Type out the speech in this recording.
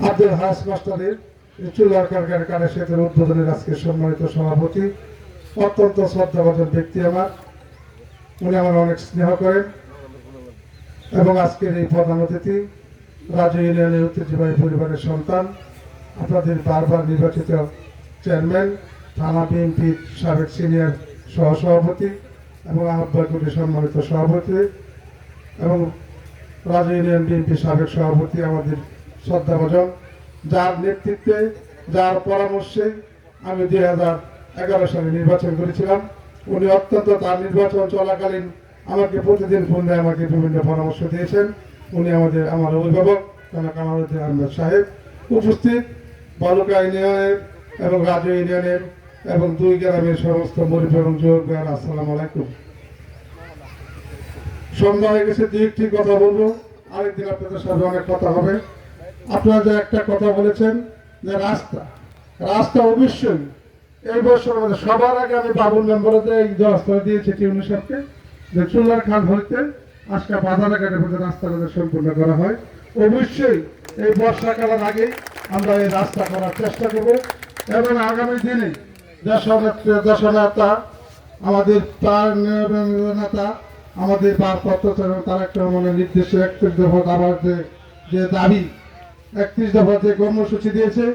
আব্দুল হাস মাস্টারের চুলার কারখানার কানেশের উদ্বোধনের আজকে সম্মানিত সভাপতি, অত্যন্ত শ্রদ্ধাভাজন ব্যক্তি আমার, উনি আমার অনেক স্নেহ করেন এবং আজকের এই প্রধান অতিথি রাজু ইউনিয়নের ঐতিহ্যবাহী পরিবারের সন্তান, আপনাদের বারবার নির্বাচিত চেয়ারম্যান, থানা বিএনপির সাবেক সিনিয়র সহসভাপতি এবং আহ্বায়ক কমিটির সম্মানিত সভাপতি এবং রাজু ইউনিয়ন বিএনপির সাবেক সভাপতি, আমাদের শ্রদ্ধাভাজন, যার নেতৃত্বে, যার পরামর্শে আমি 2011 সালে নির্বাচন করেছিলাম। উনি অত্যন্ত তার নির্বাচন চলাকালীন আমাকে প্রতিদিন ফোন দিয়ে আমাকে বিভিন্ন পরামর্শ দিয়েছেন। উনি আমার অভিভাবক কামালউদ্দিন আহমেদ সাহেব। উপস্থিত বালুকা ইউনিয়নের এবং রাজু ইউনিয়নের এবং দুই গ্রামের সমস্ত মুরব্বী এবং যুবক ভাইয়েরা, আসসালামু আলাইকুম। সন্ধ্যা হয়ে গেছে, দুই একটি কথা বলবো, আরেকদিন আপনাদের সাথে অনেক কথা হবে। আপনারা যে একটা কথা বলেছেন যে রাস্তা অবশ্যই এই বছর সবার আগে আমি বাবুল মেম্বারতে এই দরখাস্ত দিয়েছি টিউনি সাহেবকে যে চুলার খাল হইতে আজকে বাজারঘাটের মধ্যে রাস্তাটা সম্পূর্ণ করা হয়। অবশ্যই এই বর্ষাকালের আগে আমরা এই রাস্তা করার চেষ্টা করব এবং আগামী দিনে দেশনেতা আমাদের নেতা আমাদের ভারপ্রাপ্ত তারেক রহমানের নির্দেশে 31 দফা আবার যে দাবি 31 দফা যে কর্মসূচি দিয়েছে